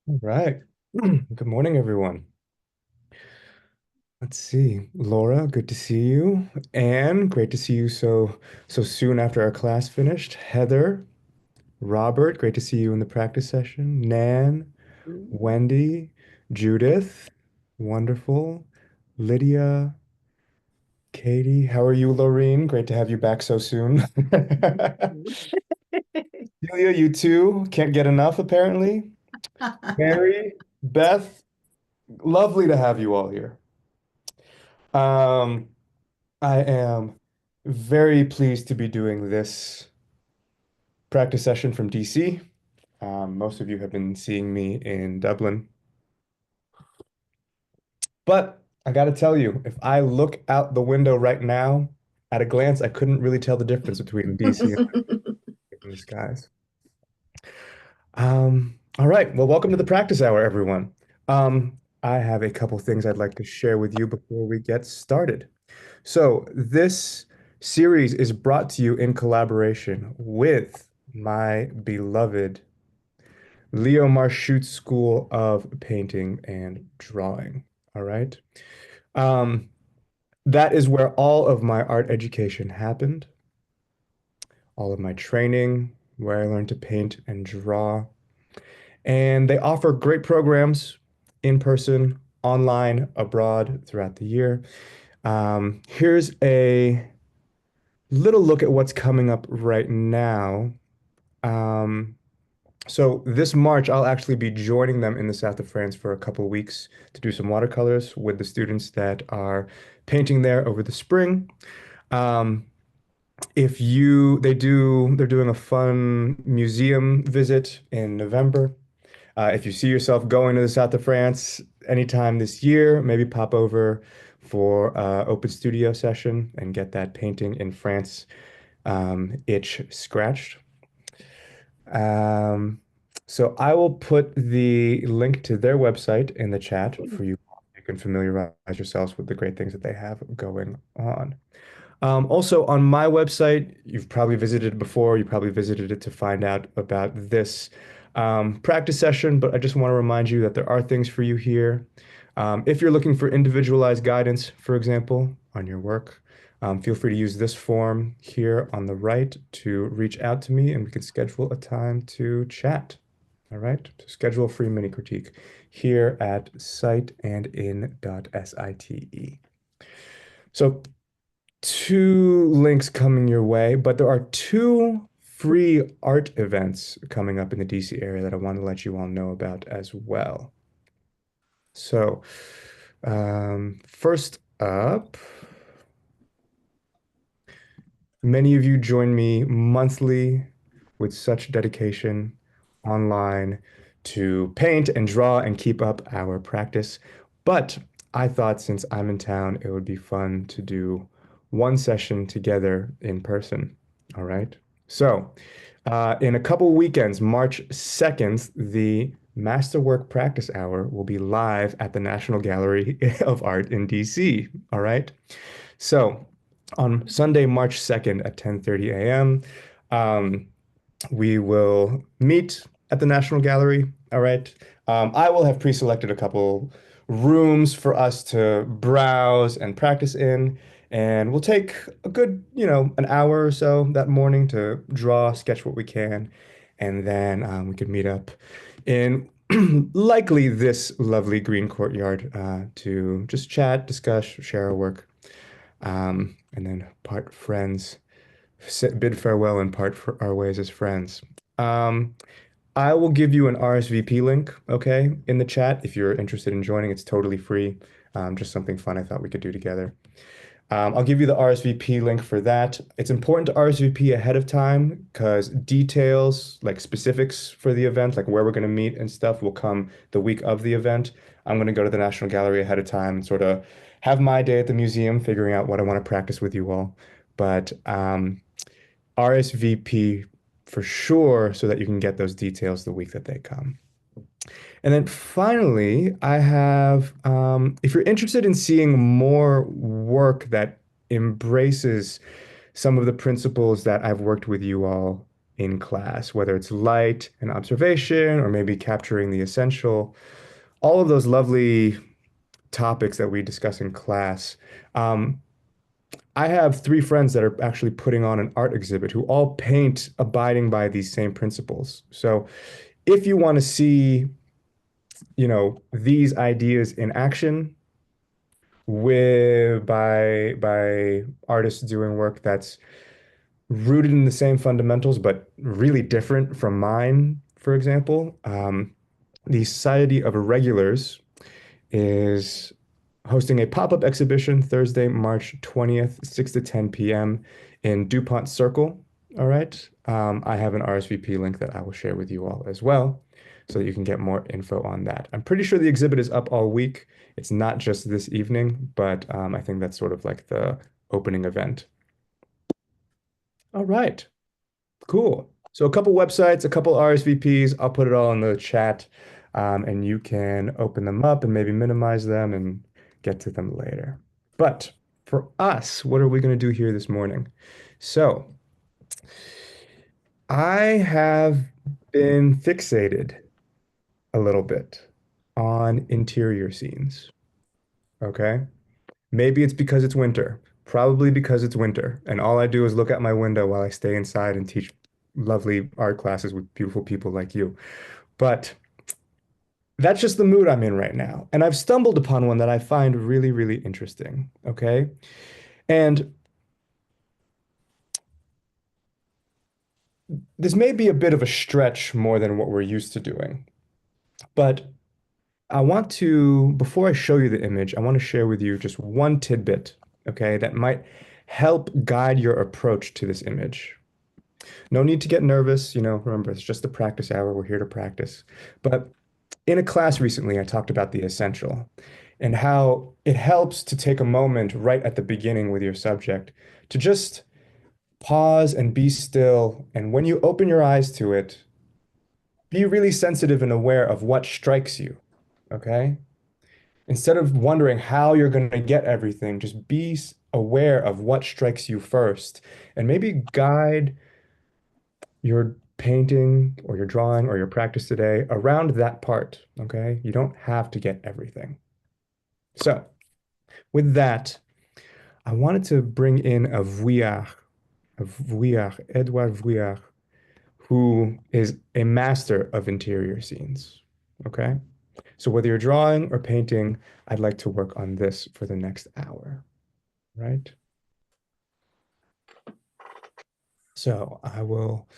All right. Good morning, everyone. Let's see. Laura, good to see you. Anne, great to see you so soon after our class finished. Heather, Robert, great to see you in the practice session. Nan, Mm. Wendy, Judith, wonderful. Lydia, Katie, how are you, Lorene? Great to have you back so soon. Celia, you too. Can't get enough, apparently. Mary, Beth, lovely to have you all here. Um, I am very pleased to be doing this practice session from DC. Most of you have been seeing me in Dublin, but I got to tell you, if I look out the window right now, at a glance, I couldn't really tell the difference between DC and the skies. All right, well, welcome to the practice hour, everyone. I have a couple things I'd like to share with you before we get started. So, this series is brought to you in collaboration with my beloved Leo Marchutz School of Painting and Drawing. All right. Um, that is where all of my art education happened, all of my training, where I learned to paint and draw. And they offer great programs in person, online, abroad throughout the year. Here's a little look at what's coming up right now. Um, so this March, I'll actually be joining them in the south of France for a couple of weeks to do some watercolors with the students that are painting there over the spring. Um, if you, they're doing a fun museum visit in November. If you see yourself going to the south of France anytime this year, maybe pop over for open studio session and get that painting in France itch scratched. Um, so I will put the link to their website in the chat for you. You can familiarize yourselves with the great things that they have going on. Also, on my website, you've probably visited it before. You probably visited it to find out about this practice session, but I just want to remind you that there are things for you here. If you're looking for individualized guidance, for example, on your work, feel free to use this form here on the right to reach out to me and we can schedule a time to chat. All right. So schedule a free mini critique here at siteandin.site. So two links coming your way, but there are two free art events coming up in the DC area that I want to let you all know about as well. So, first up, many of you join me monthly with such dedication online to paint and draw and keep up our practice. But I thought since I'm in town, it would be fun to do one session together in person. All right. So, in a couple weekends, March 2nd, the Masterwork practice hour will be live at the National Gallery of Art in DC. All right. So, on Sunday, March 2nd at 10:30 a.m., um, we will meet at the National Gallery. All right. I will have pre-selected a couple rooms for us to browse and practice in. And we'll take a good, an hour or so that morning to draw, sketch what we can. And then we could meet up in likely this lovely green courtyard to just chat, discuss, share our work, and then part friends, bid farewell and part for our ways as friends. Um, I will give you an RSVP link, okay, in the chat if you're interested in joining. It's totally free. Just something fun I thought we could do together. I'll give you the RSVP link for that. It's important to RSVP ahead of time because details, like specifics for the event, like where we're going to meet and stuff, will come the week of the event. I'm going to go to the National Gallery ahead of time and sort of have my day at the museum, figuring out what I want to practice with you all. But RSVP for sure so that you can get those details the week that they come. And then finally, I have, if you're interested in seeing more work that embraces some of the principles that I've worked with you all in class, whether it's light and observation or maybe capturing the essential, all of those lovely topics that we discuss in class. Um, I have three friends that are actually putting on an art exhibit who all paint abiding by these same principles. So if you want to see, these ideas in action with by artists doing work that's rooted in the same fundamentals, but really different from mine, for example, the Society of Irregulars is hosting a pop-up exhibition Thursday, March 20th, 6 to 10 p.m. in DuPont Circle. All right. I have an RSVP link that I will share with you all as well so that you can get more info on that. I'm pretty sure the exhibit is up all week. It's not just this evening, but I think that's sort of like the opening event. All right. Cool. So a couple websites, a couple RSVPs. I'll put it all in the chat, and you can open them up and maybe minimize them and get to them later. But for us, what are we going to do here this morning? So I have been fixated a little bit on interior scenes. Okay. Maybe it's because it's winter. Probably because it's winter. And all I do is look out my window while I stay inside and teach lovely art classes with beautiful people like you. But that's just the mood I'm in right now. And I've stumbled upon one that I find really, really interesting. Okay. And this may be a bit of a stretch more than what we're used to doing. But I want to, before I show you the image, I want to share with you just one tidbit, okay, that might help guide your approach to this image. No need to get nervous, remember, it's just a practice hour. We're here to practice. But in a class recently, I talked about the essential and how it helps to take a moment right at the beginning with your subject to just pause and be still. And when you open your eyes to it, be really sensitive and aware of what strikes you, okay? Instead of wondering how you're going to get everything, just be aware of what strikes you first and maybe guide your painting or your drawing or your practice today around that part, okay? You don't have to get everything. So, with that, I wanted to bring in Edouard Vuillard, who is a master of interior scenes, okay? So whether you're drawing or painting, I'd like to work on this for the next hour, right? So I will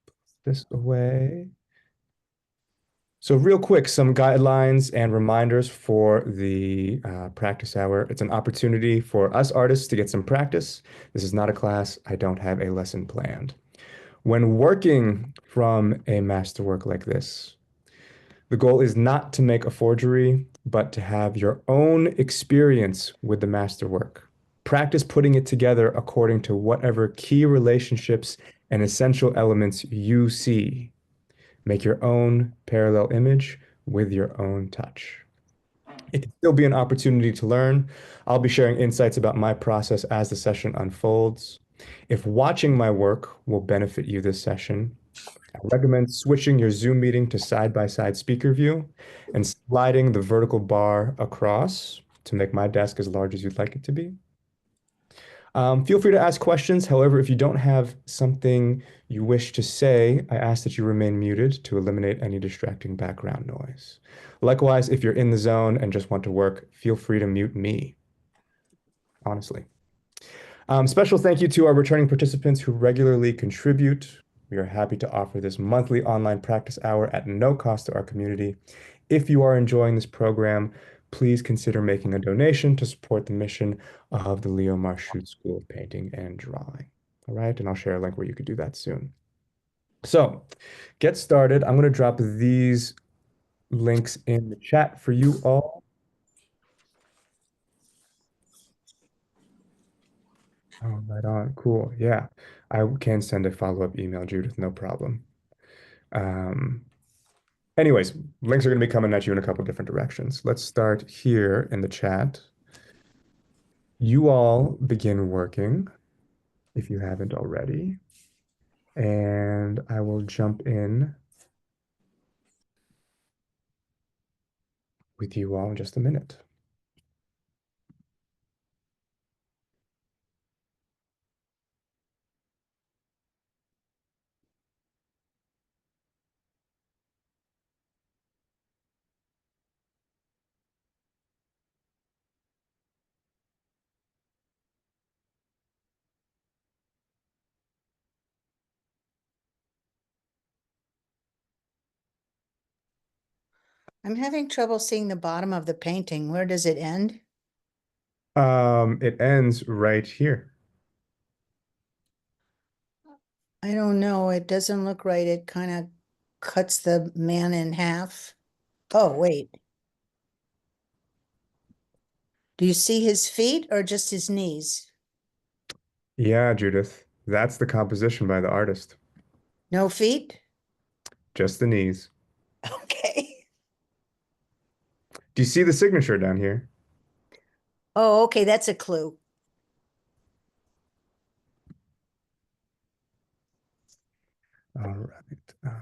put this away. So real quick, some guidelines and reminders for the practice hour. It's an opportunity for us artists to get some practice. This is not a class. I don't have a lesson planned. When working from a masterwork like this, the goal is not to make a forgery, but to have your own experience with the masterwork. Practice putting it together according to whatever key relationships and essential elements you see. Make your own parallel image with your own touch. It can still be an opportunity to learn. I'll be sharing insights about my process as the session unfolds. If watching my work will benefit you this session, I recommend switching your Zoom meeting to side-by-side speaker view and sliding the vertical bar across to make my desk as large as you'd like it to be. Feel free to ask questions. However, if you don't have something you wish to say, I ask that you remain muted to eliminate any distracting background noise. Likewise, if you're in the zone and just want to work, feel free to mute me, honestly. Special thank you to our returning participants who regularly contribute. We are happy to offer this monthly online practice hour at no cost to our community. If you are enjoying this program, please consider making a donation to support the mission of the Leo Marchutz School of Painting and Drawing. All right, and I'll share a link where you could do that soon. So, get started. I'm going to drop these links in the chat for you all. Oh, right on. Cool. Yeah, I can send a follow-up email, Judith, no problem. Um, Anyways, links are going to be coming at you in a couple different directions. Let's start here in the chat. You all begin working if you haven't already. and I will jump in with you all in just a minute. I'm having trouble seeing the bottom of the painting. Where does it end? It ends right here. I don't know. It doesn't look right. It kind of cuts the man in half. Oh, wait. Do you see his feet or just his knees? Yeah, Judith, that's the composition by the artist. No feet? Just the knees. Okay. Do you see the signature down here? Oh, okay. That's a clue. All right. All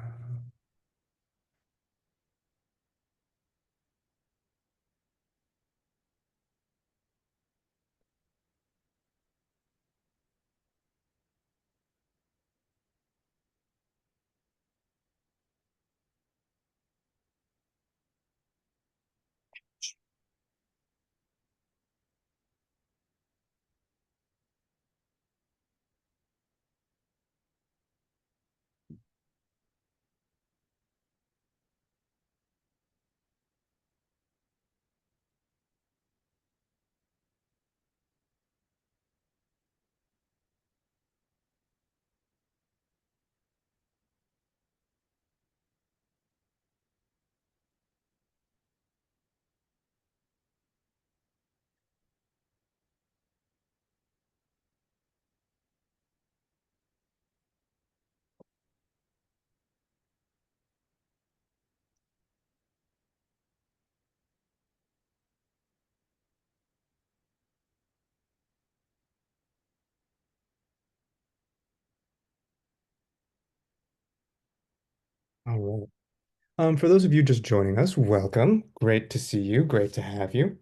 right. For those of you just joining us, welcome. Great to see you. Great to have you.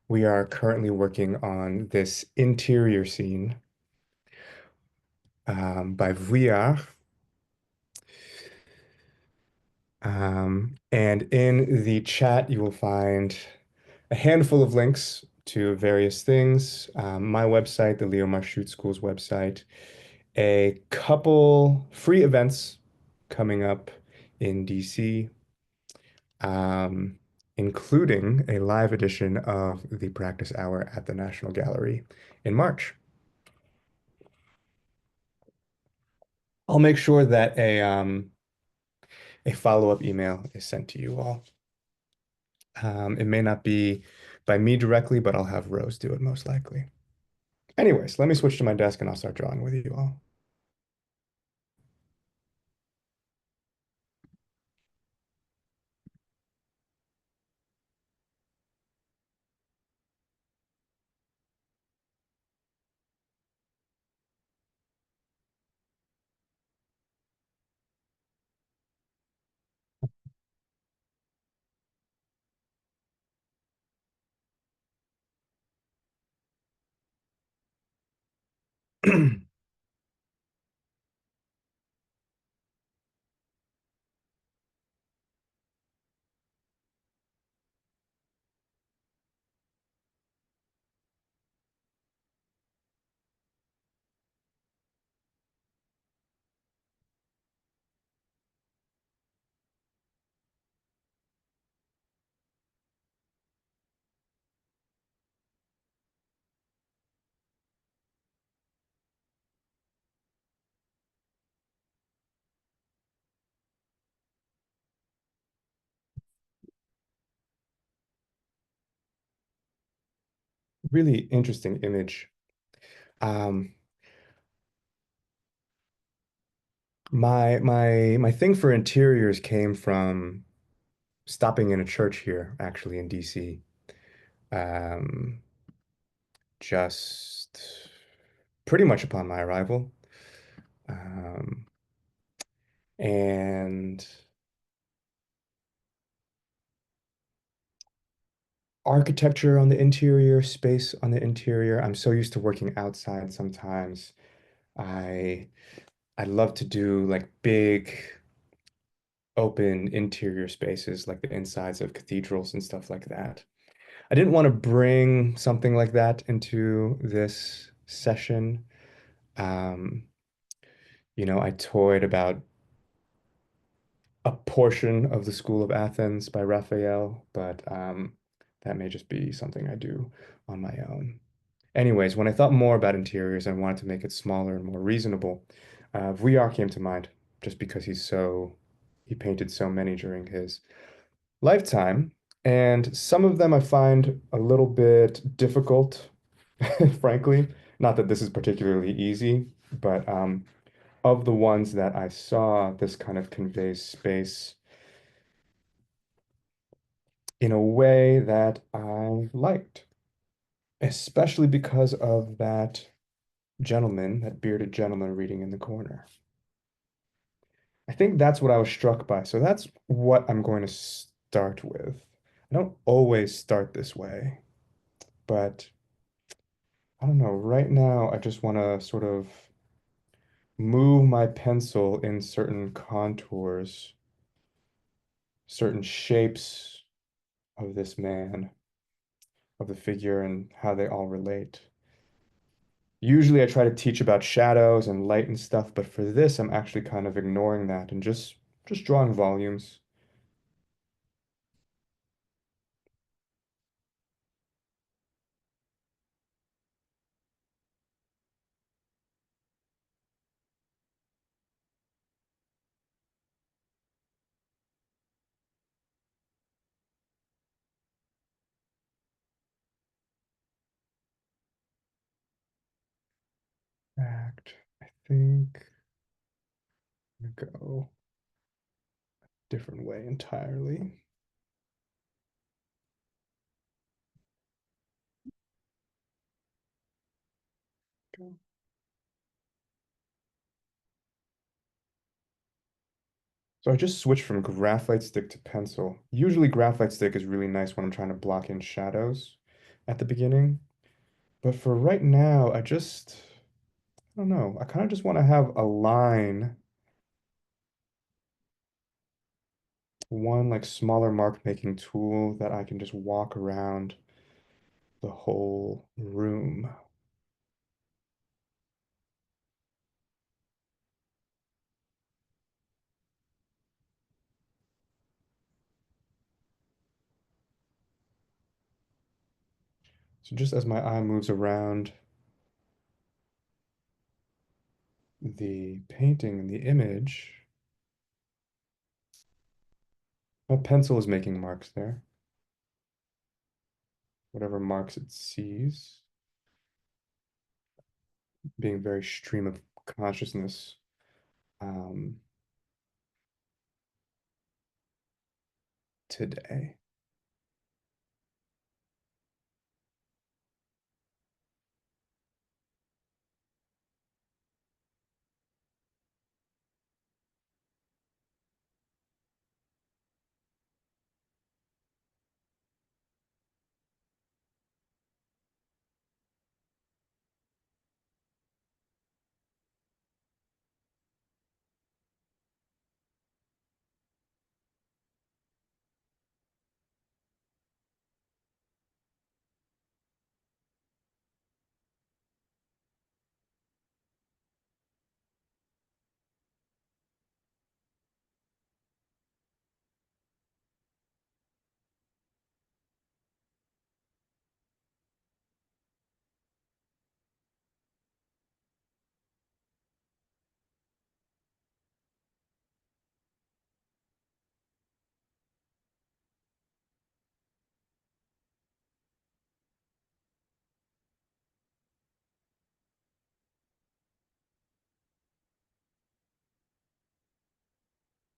We are currently working on this interior scene by Vuillard. And in the chat, you will find a handful of links to various things. My website, the Leo Marchutz School's website, a couple free events coming up in DC, um, including a live edition of the practice hour at the National Gallery in March. I'll make sure that a follow-up email is sent to you all. It may not be by me directly, but I'll have Rose do it most likely. Anyways, let me switch to my desk and I'll start drawing with you all. Really interesting image. Um, my thing for interiors came from stopping in a church here, actually in DC. Um, just pretty much upon my arrival. Um, and architecture on the interior, space on the interior. I'm so used to working outside sometimes. I I love to do like big open interior spaces like the insides of cathedrals and stuff like that. I didn't want to bring something like that into this session. Um, I toyed about a portion of the School of Athens by Raphael, but that may just be something I do on my own. Anyways, when I thought more about interiors and wanted to make it smaller and more reasonable, VR came to mind just because he painted so many during his lifetime. And some of them I find a little bit difficult, frankly. Not that this is particularly easy, but of the ones that I saw, this kind of conveys space in a way that I liked, especially because of that gentleman, that bearded gentleman reading in the corner. I think that's what I was struck by. So that's what I'm going to start with. I don't always start this way, but I don't know. Right now, I just want to sort of move my pencil in certain contours, certain shapes of this man, of the figure, and how they all relate. Usually I try to teach about shadows and light and stuff, but for this I'm actually kind of ignoring that and just drawing volumes. Act. I think I'm gonna go a different way entirely. Go. So I just switched from graphite stick to pencil. Usually graphite stick is really nice when I'm trying to block in shadows at the beginning. But for right now, I don't know. I kind of just want to have a line, one like smaller mark making tool that I can just walk around the whole room. So just as my eye moves around the painting and the image, my pencil is making marks there, whatever marks it sees, being very stream of consciousness um, today.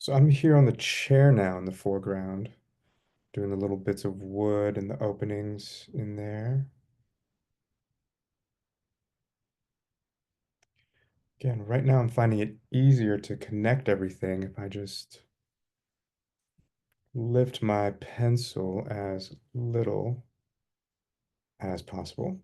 So I'm here on the chair now in the foreground, doing the little bits of wood and the openings in there. Again, right now I'm finding it easier to connect everything if I just lift my pencil as little as possible.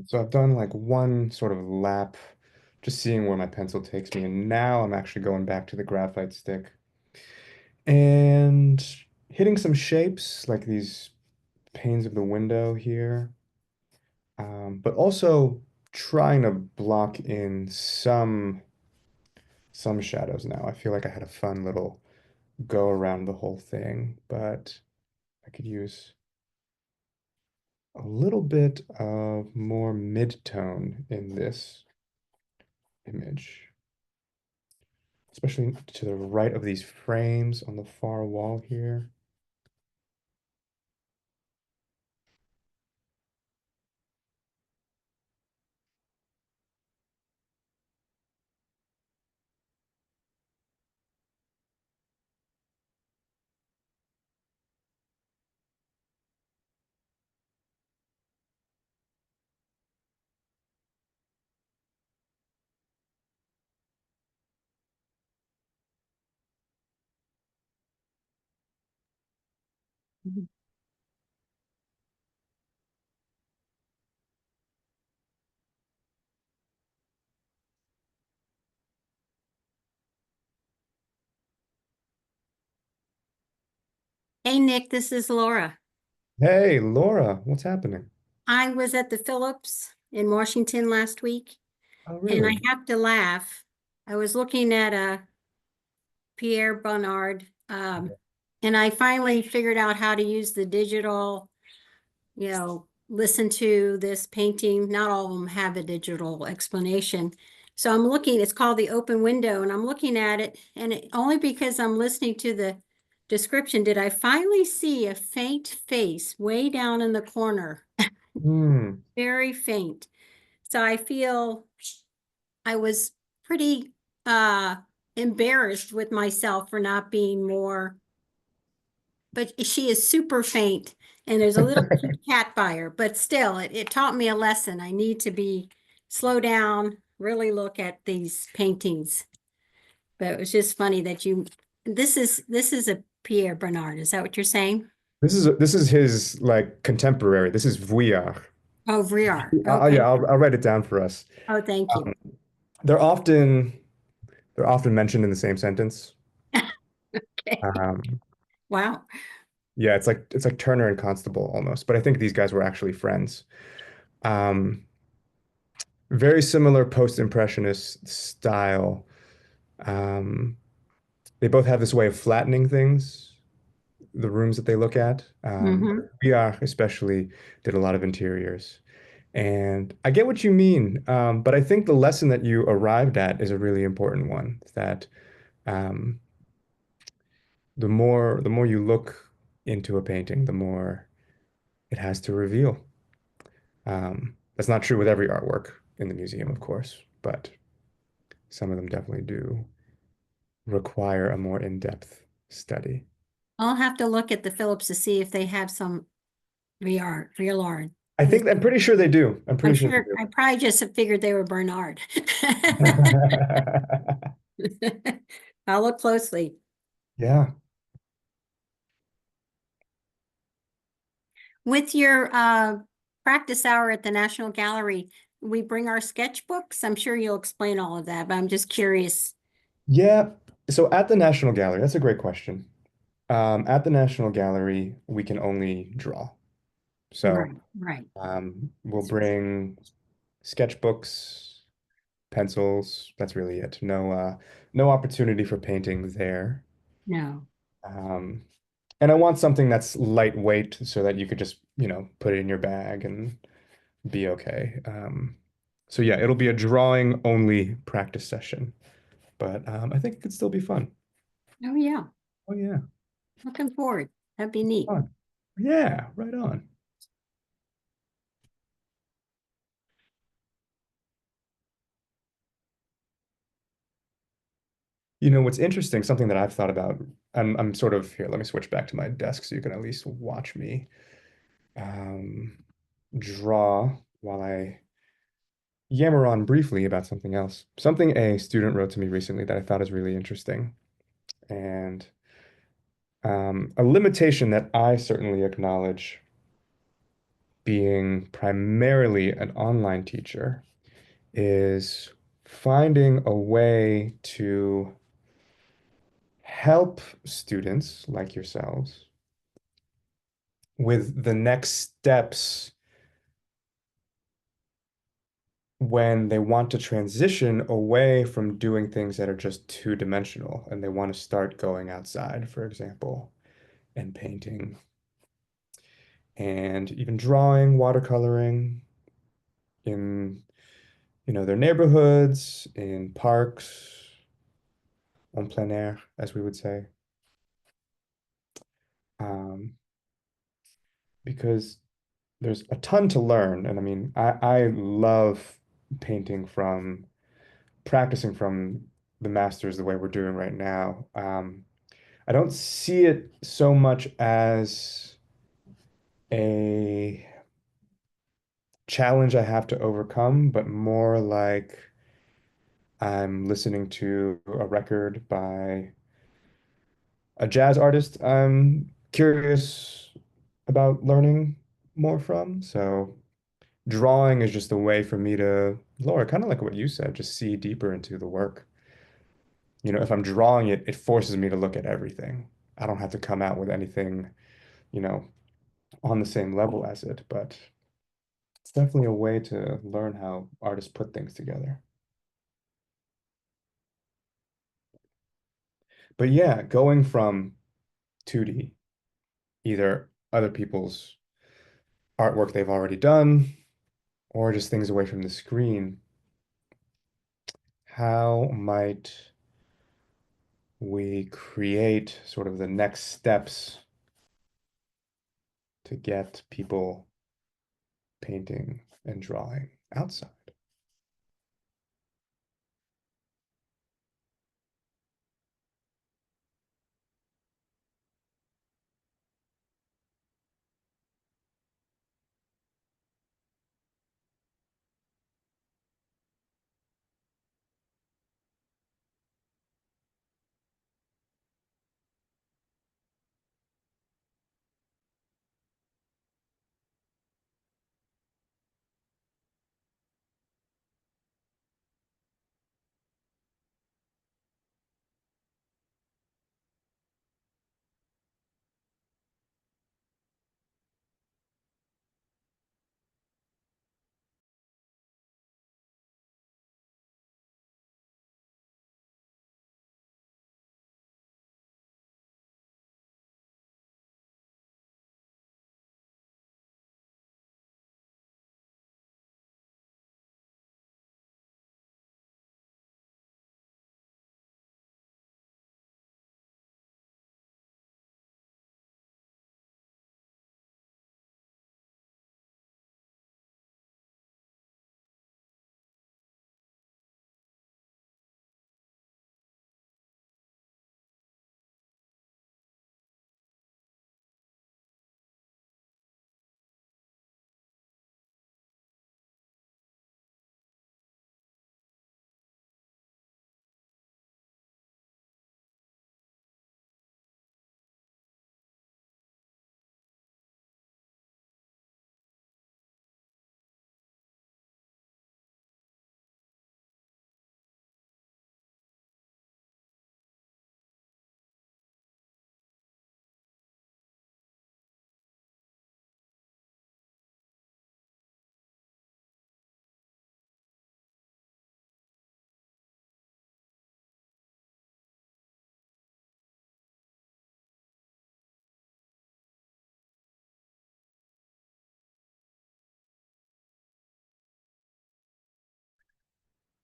So I've done like one sort of lap, just seeing where my pencil takes me, and now I'm actually going back to the graphite stick and hitting some shapes like these panes of the window here, but also trying to block in some shadows now. I feel like I had a fun little go around the whole thing, but I could use a little bit of more mid-tone in this image, especially to the right of these frames on the far wall here. Hey Nick, this is Laura. Hey, Laura, what's happening? I was at the Phillips in Washington last week, Oh, and I really? have to laugh. I was looking at a Pierre Bonnard, and I finally figured out how to use the digital, listen to this painting. Not all of them have a digital explanation. So I'm looking, it's called the open window, and I'm looking at it, and only because I'm listening to the description did I finally see a faint face way down in the corner. Hmm. Very faint. So I feel I was pretty uh embarrassed with myself for not being more, but she is super faint and there's a little cute cat by her, but still it taught me a lesson. I need to be slow down, really look at these paintings. But it was just funny that this is a Pierre Bernard. Is that what you're saying? This is his like contemporary. This is Vuillard. Oh, Vriar. Yeah, Okay. I'll write it down for us. Oh, thank you. Um, they're often they're often mentioned in the same sentence. Okay. Um, Wow. yeah, it's like Turner and Constable almost, but I think these guys were actually friends. Um, Very similar post-impressionist style. Um, they both have this way of flattening things, the rooms that they look at. Hmm. VR especially did a lot of interiors. And I get what you mean, but I think the lesson that you arrived at is a really important one, that um, the more you look into a painting, the more it has to reveal. That's not true with every artwork in the museum, of course, but some of them definitely do require a more in-depth study. I'll have to look at the Phillips to see if they have some real art. I'm pretty sure they do. I'm I'm pretty sure they sure do. I probably just have figured they were Bernard. I'll look closely. Yeah. With your practice hour at the National Gallery, we bring our sketchbooks. I'm sure you'll explain all of that, but I'm just curious. Yeah. So at the National Gallery, that's a great question. At the National Gallery, we can only draw. So Right, right. we'll bring sketchbooks, pencils. That's really it. No opportunity for painting there. No. Um, and I want something that's lightweight so that you could just, put it in your bag and be okay. So yeah, it'll be a drawing only practice session, but I think it could still be fun. Oh, yeah. Oh yeah, Looking forward. That'd be neat. fun. Yeah, right on. What's interesting, something that I've thought about, I'm sort of here, let me switch back to my desk so you can at least watch me um, draw while I yammer on briefly about something else. Something a student wrote to me recently that I thought is really interesting, and a limitation that I certainly acknowledge being primarily an online teacher is finding a way to help students like yourselves with the next steps when they want to transition away from doing things that are just two-dimensional and they want to start going outside, for example, and painting and even drawing, watercoloring in, their neighborhoods, in parks, en plein air, as we would say. Because there's a ton to learn. And I mean, I love painting from practicing from the masters the way we're doing right now. I don't see it so much as a challenge I have to overcome, but more like I'm listening to a record by a jazz artist I'm curious about learning more from. So drawing is just a way for me to, Laura, kind of like what you said, just see deeper into the work. If I'm drawing it, it forces me to look at everything. I don't have to come out with anything, you know, on the same level as it, but it's definitely a way to learn how artists put things together. But yeah, going from 2D, either other people's artwork they've already done or just things away from the screen, how might we create sort of the next steps to get people painting and drawing outside?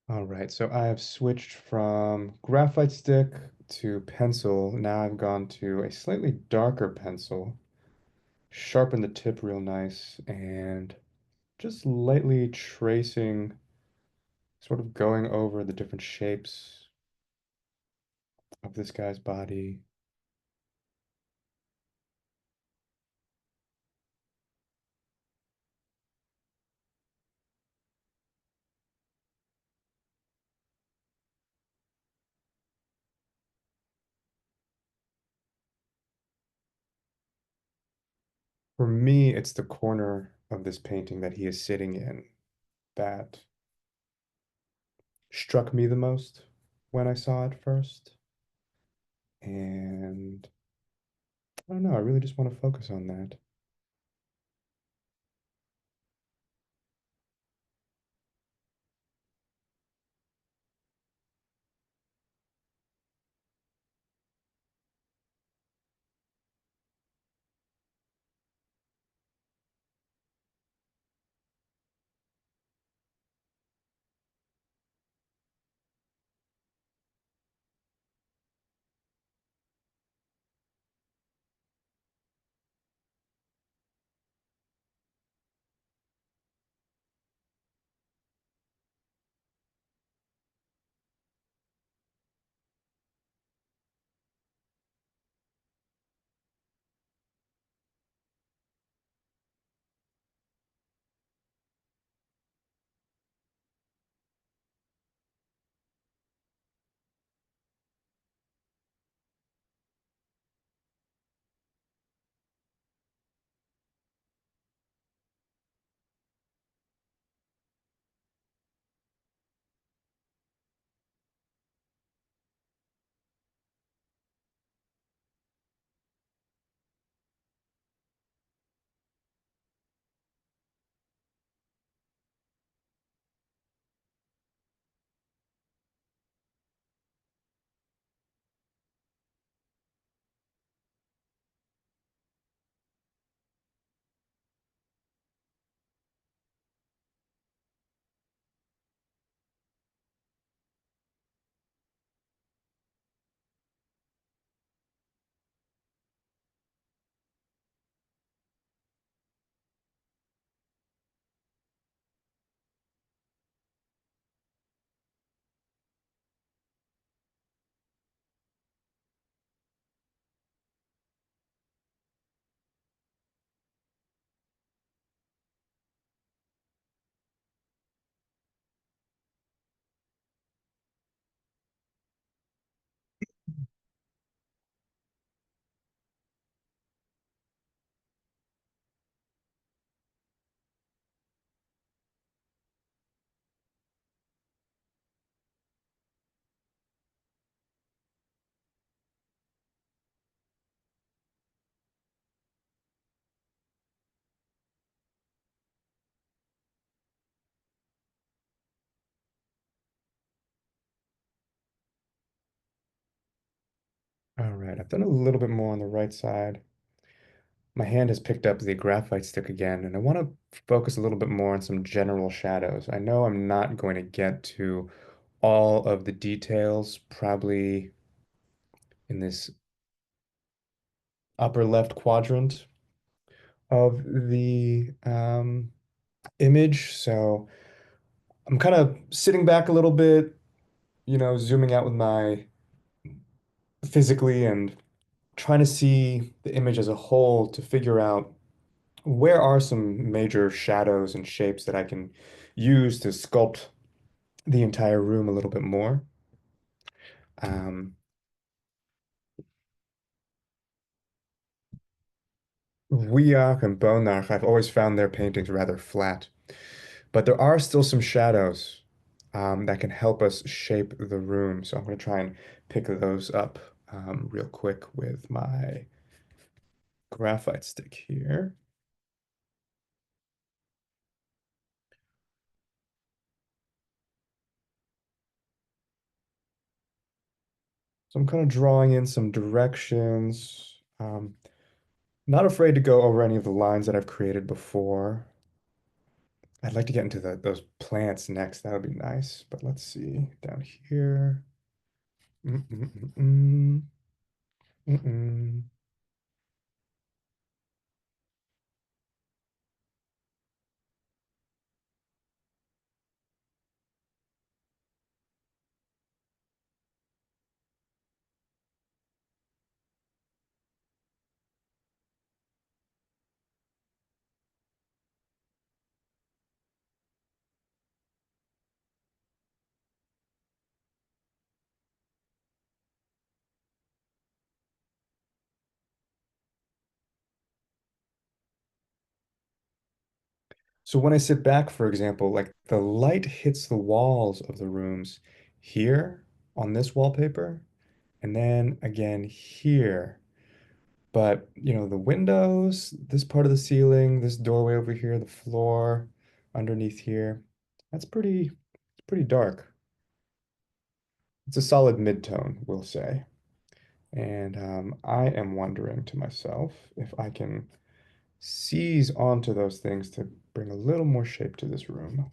All right, so I have switched from graphite stick to pencil. Now I've gone to a slightly darker pencil, sharpen the tip real nice, and just lightly tracing, sort of going over the different shapes of this guy's body. For me, it's the corner of this painting that he is sitting in that struck me the most when I saw it first. And I don't know, I really just want to focus on that. All right, I've done a little bit more on the right side. My hand has picked up the graphite stick again, and I want to focus a little bit more on some general shadows. I know I'm not going to get to all of the details, probably in this upper left quadrant of the image. So I'm kind of sitting back a little bit, zooming out with my physically and trying to see the image as a whole to figure out where are some major shadows and shapes that I can use to sculpt the entire room a little bit more. Um, Ruyach and Bonnach, I've always found their paintings rather flat, but there are still some shadows that can help us shape the room. So I'm going to try and pick those up real quick with my graphite stick here. So I'm kind of drawing in some directions. Not afraid to go over any of the lines that I've created before. I'd like to get into those plants next. That would be nice. But let's see down here. Mm, mm, mm, mm, mm, mm. So when I sit back, for example, like the light hits the walls of the rooms here on this wallpaper, and then again here. But, the windows, this part of the ceiling, this doorway over here, the floor underneath here, it's pretty dark. It's a solid mid-tone, we'll say. And I am wondering to myself if I can seize onto those things to bring a little more shape to this room.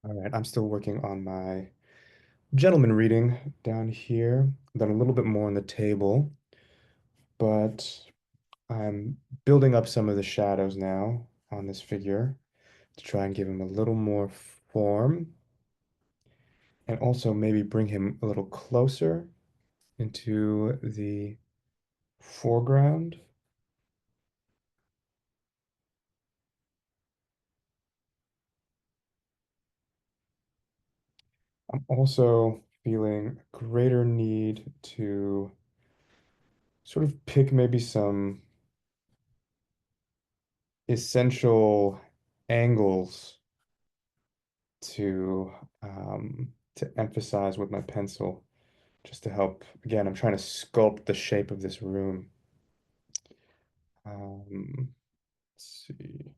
All right, I'm still working on my gentleman reading down here, then a little bit more on the table, but I'm building up some of the shadows now on this figure to try and give him a little more form and also maybe bring him a little closer into the foreground. I'm also feeling a greater need to sort of pick maybe some essential angles to to emphasize with my pencil, just to help. Again, I'm trying to sculpt the shape of this room. Let's see.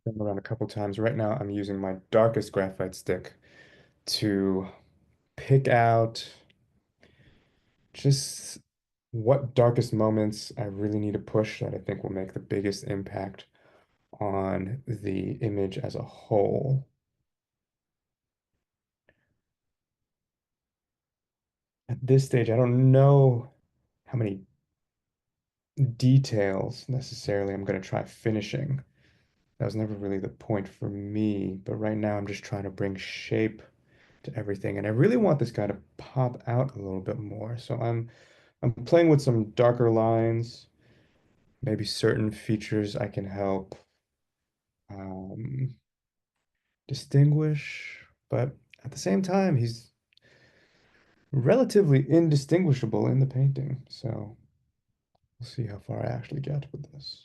Been around a couple times. Right now, I'm using my darkest graphite stick to pick out just what darkest moments I really need to push that I think will make the biggest impact on the image as a whole. At this stage, I don't know how many details necessarily I'm going to try finishing. That was never really the point for me, but right now I'm just trying to bring shape to everything, and I really want this guy to pop out a little bit more. So I'm playing with some darker lines, maybe certain features I can help um, distinguish, but at the same time, he's relatively indistinguishable in the painting. So we'll see how far I actually get with this.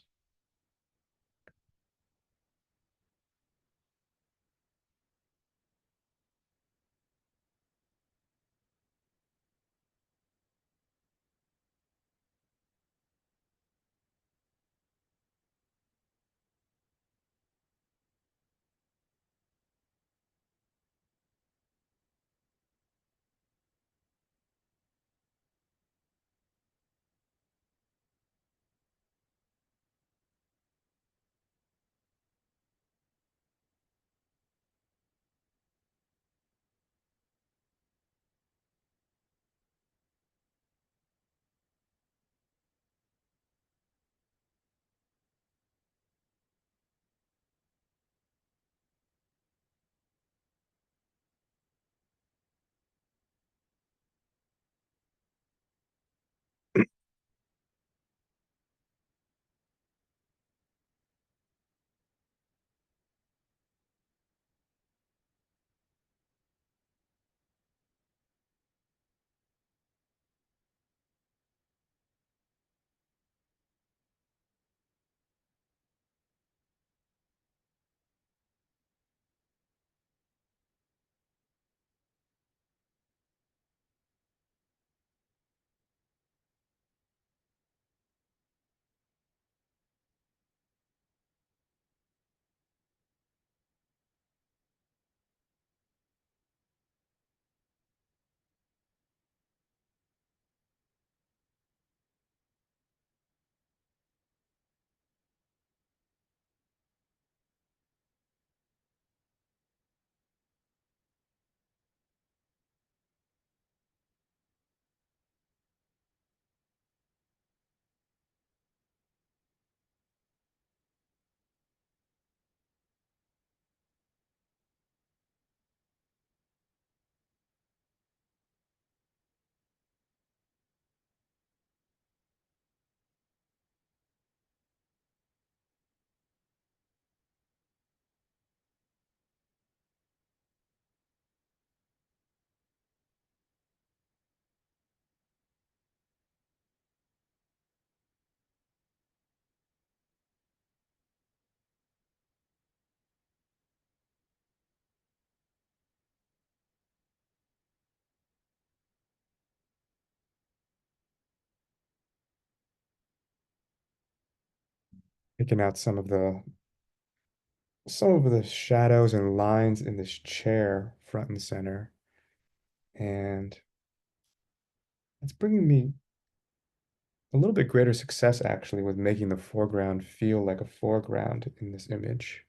Picking out some of the shadows and lines in this chair front and center, and it's bringing me a little bit greater success actually with making the foreground feel like a foreground in this image.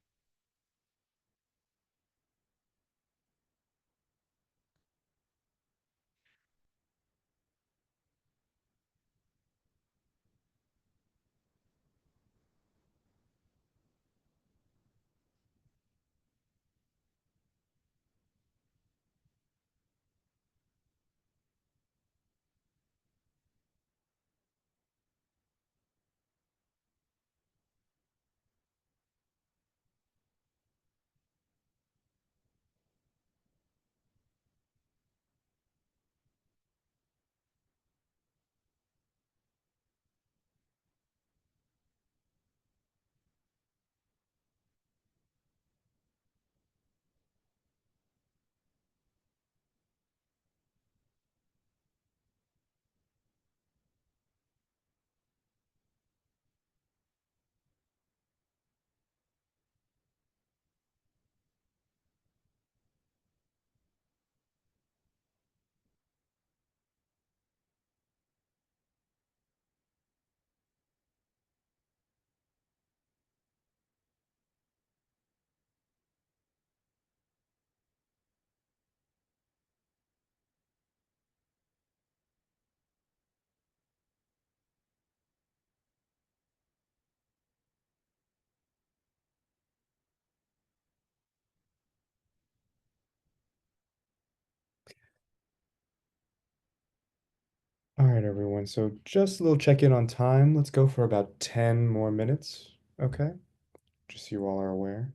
right, everyone. So just a little check-in on time. Let's go for about 10 more minutes. Okay? Just so you all are aware.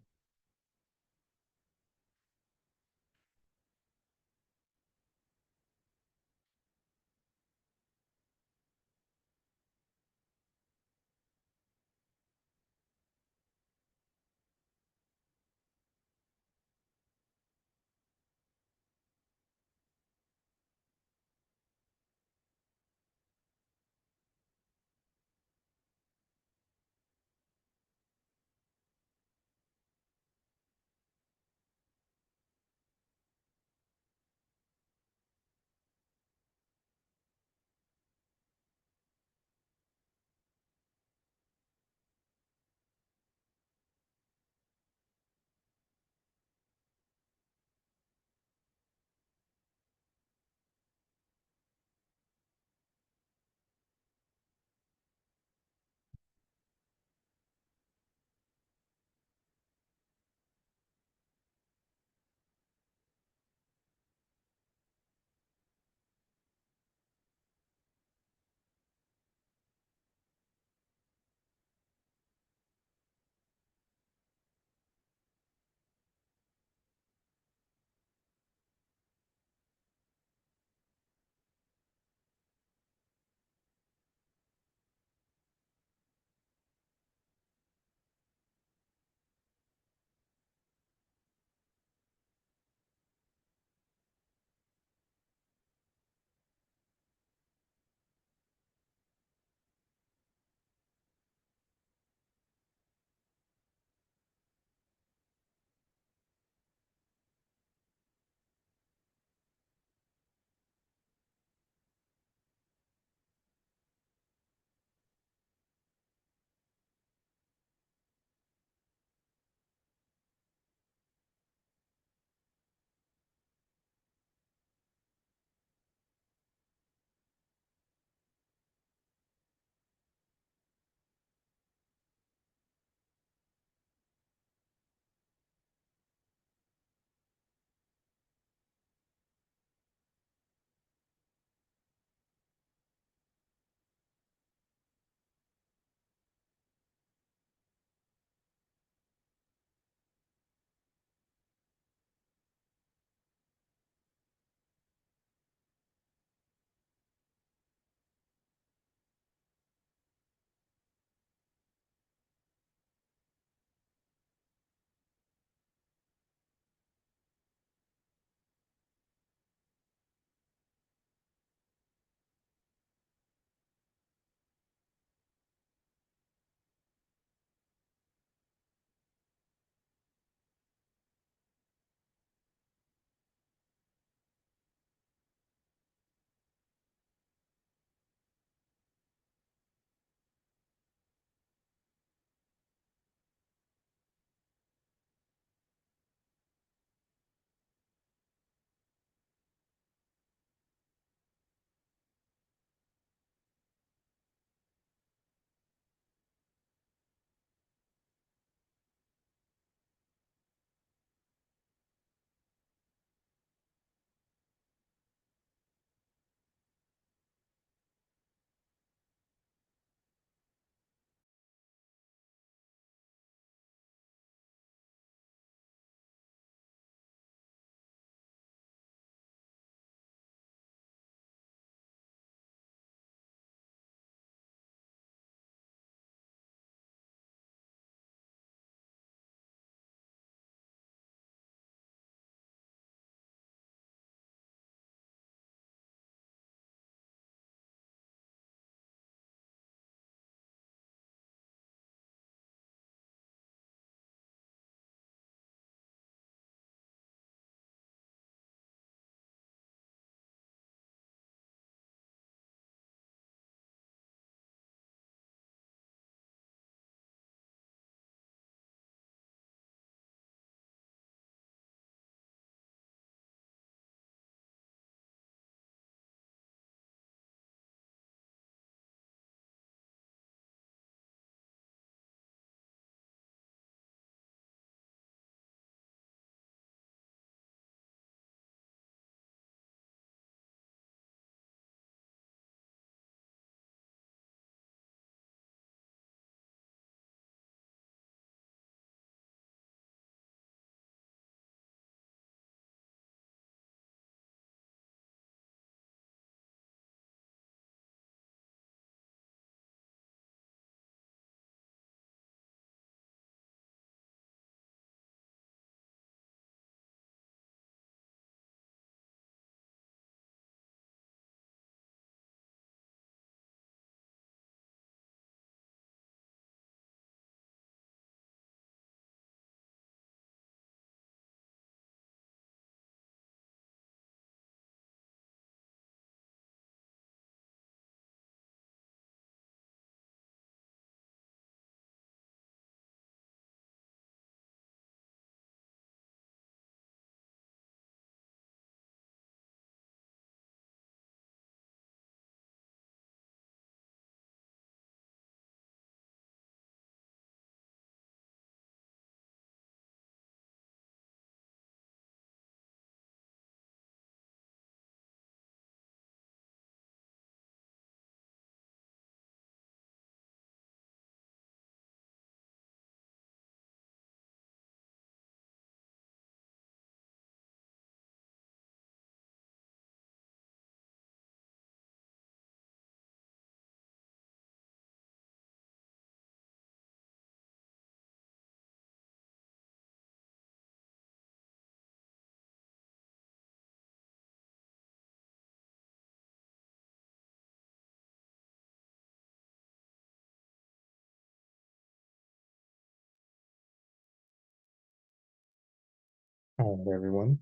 All right, everyone.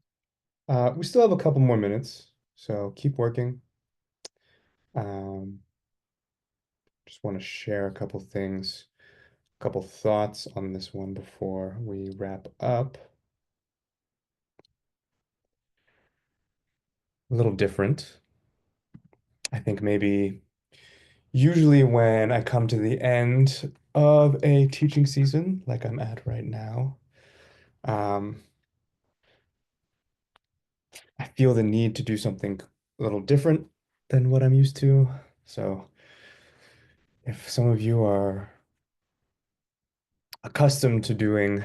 We still have a couple more minutes, so keep working. Um, just want to share a couple things, a couple thoughts on this one before we wrap up. A little different. I think maybe usually when I come to the end of a teaching season, like I'm at right now, um, I feel the need to do something a little different than what I'm used to. So if some of you are accustomed to doing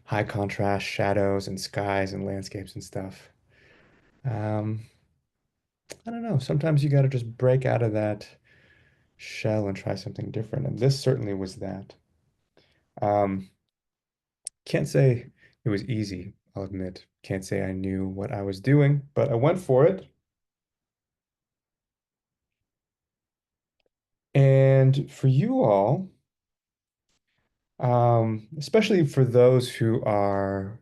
high contrast shadows and skies and landscapes and stuff, um, I don't know. Sometimes you got to just break out of that shell and try something different. And this certainly was that. Um, can't say it was easy, I'll admit. Can't say I knew what I was doing, but I went for it. And for you all, especially for those who are,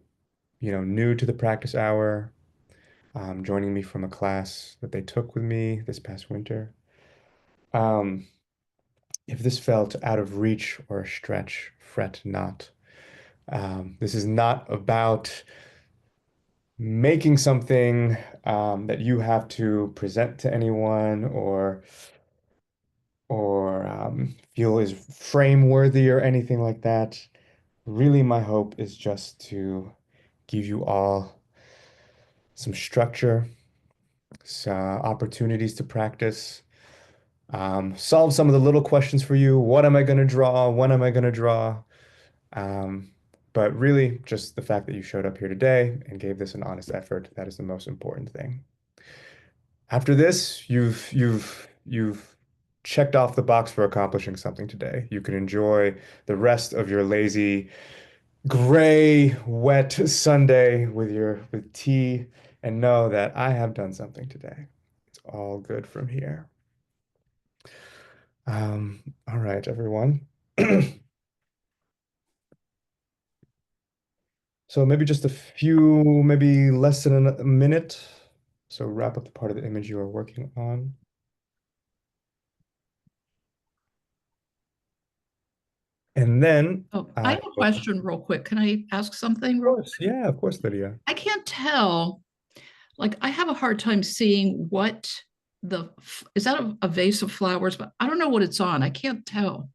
new to the practice hour, joining me from a class that they took with me this past winter. Um, if this felt out of reach or a stretch, fret not. This is not about making something that you have to present to anyone or feel is frame worthy or anything like that. Really, my hope is just to give you all some structure, some opportunities to practice, solve some of the little questions for you. What am I going to draw? When am I going to draw? Um, but really, just the fact that you showed up here today and gave this an honest effort, that is the most important thing. After this, you've checked off the box for accomplishing something today. You can enjoy the rest of your lazy, gray, wet Sunday with tea and know that I have done something today. It's all good from here. All right, everyone. So maybe just a few, maybe less than a minute. So wrap up the part of the image you are working on. And then Oh, I I have a will, of question real quick. Can I ask something real course, yeah, of course, Lydia. I can't tell. Like, I have a hard time seeing what is that a vase of flowers, but I don't know what it's on. I can't tell.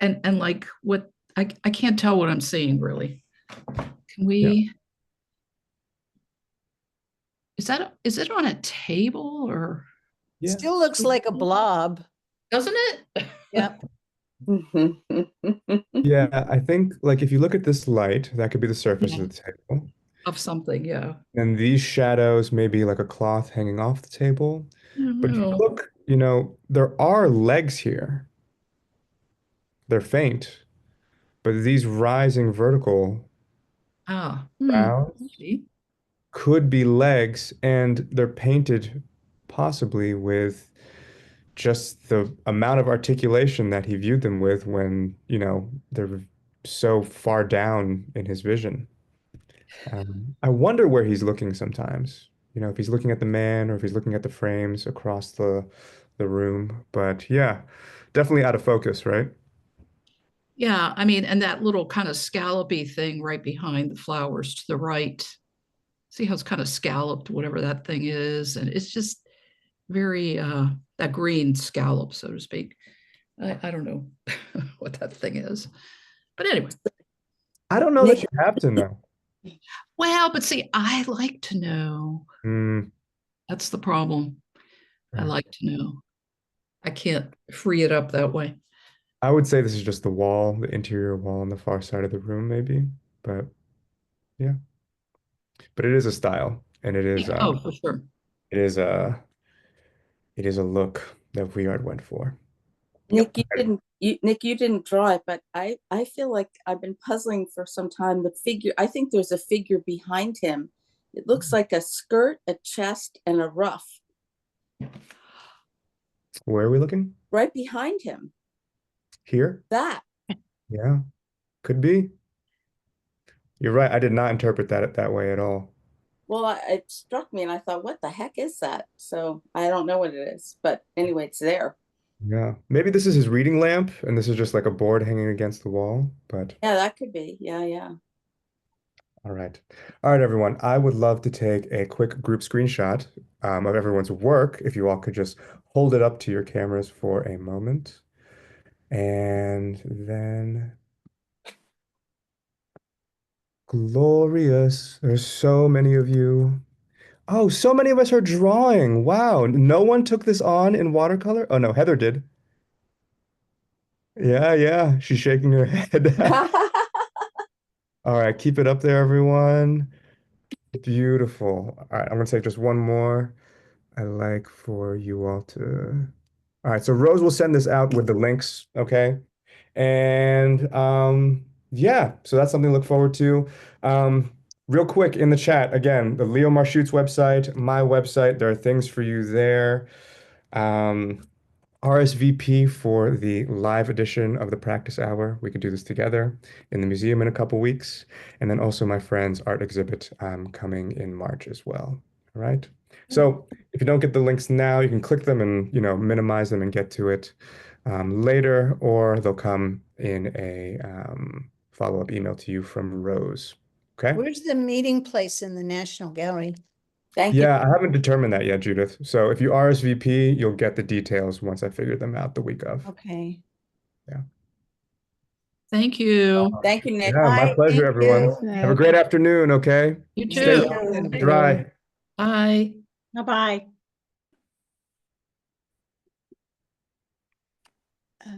And like what I can't tell what I'm seeing really. Can Yeah. we is it on a table or Yeah. Still looks like a blob. doesn't it? Yep. Yeah, I think like if you look at this light, that could be the surface Yeah. of the table. Of something, yeah. And these shadows may be like a cloth hanging off the table. I don't But if you know. look, there are legs here. They're faint, but these rising vertical Ah, rounds maybe. could be legs, and they're painted possibly with just the amount of articulation that he viewed them with when, they're so far down in his vision. I wonder where he's looking sometimes. If he's looking at the man or if he's looking at the frames across the room. But yeah, definitely out of focus, right? Yeah, I mean, and that little kind of scallopy thing right behind the flowers to the right. See how it's kind of scalloped, whatever that thing is. And it's just very that green scallop, so to speak. I don't know what that thing is. But anyway. I don't know that Nick, you have to know. Well, but see, I like to know. Mm, That's the problem. I right. like to know. I can't free it up that way. I would say this is just the wall, the interior wall on the far side of the room, maybe. But yeah, but it is a style, and it is Yeah. Oh, for sure. it is a it is a look that Viard went for. Yep. Nick, you didn't draw it, but I feel like I've been puzzling for some time. The figure, I think there's a figure behind him. It looks like a skirt, a chest, and a ruff Where are we looking? right behind him. Here? That Yeah, could be. You're right. I did not interpret that way at all. Well, it struck me and I thought, what the heck is that? So I don't know what it is, but anyway, it's there. Yeah. Maybe this is his reading lamp and this is just like a board hanging against the wall, but Yeah, that could be. Yeah, yeah. all right. All right, everyone. I would love to take a quick group screenshot of everyone's work. If you all could just hold it up to your cameras for a moment. And then glorious. There's so many of you. Oh, so many of us are drawing. Wow. No one took this on in watercolor? Oh, no, Heather did. Yeah, yeah. She's shaking her head. All right, keep it up there, everyone. Beautiful. All right, I'm gonna take just one more. I like for you all to. All right, so Rose will send this out with the links, okay? And yeah, so that's something to look forward to. Real quick in the chat, again, the Leo Marchutz website, my website, there are things for you there. Um, RSVP for the live edition of the practice hour. We could do this together in the museum in a couple weeks. And then also my friend's art exhibit coming in March as well. All right. So if you don't get the links now, you can click them and minimize them and get to it later, or they'll come in a follow-up email to you from Rose. Okay. Where's the meeting place in the National Gallery? Thank you. Yeah, I haven't determined that yet, Judith. So if you RSVP, you'll get the details once I figure them out the week of. Okay. Thank you. Thank you, Nick. Yeah, my Bye, pleasure, thank everyone. you. Have a great afternoon, okay? You Stay too. dry. Bye. Bye-bye. Uh,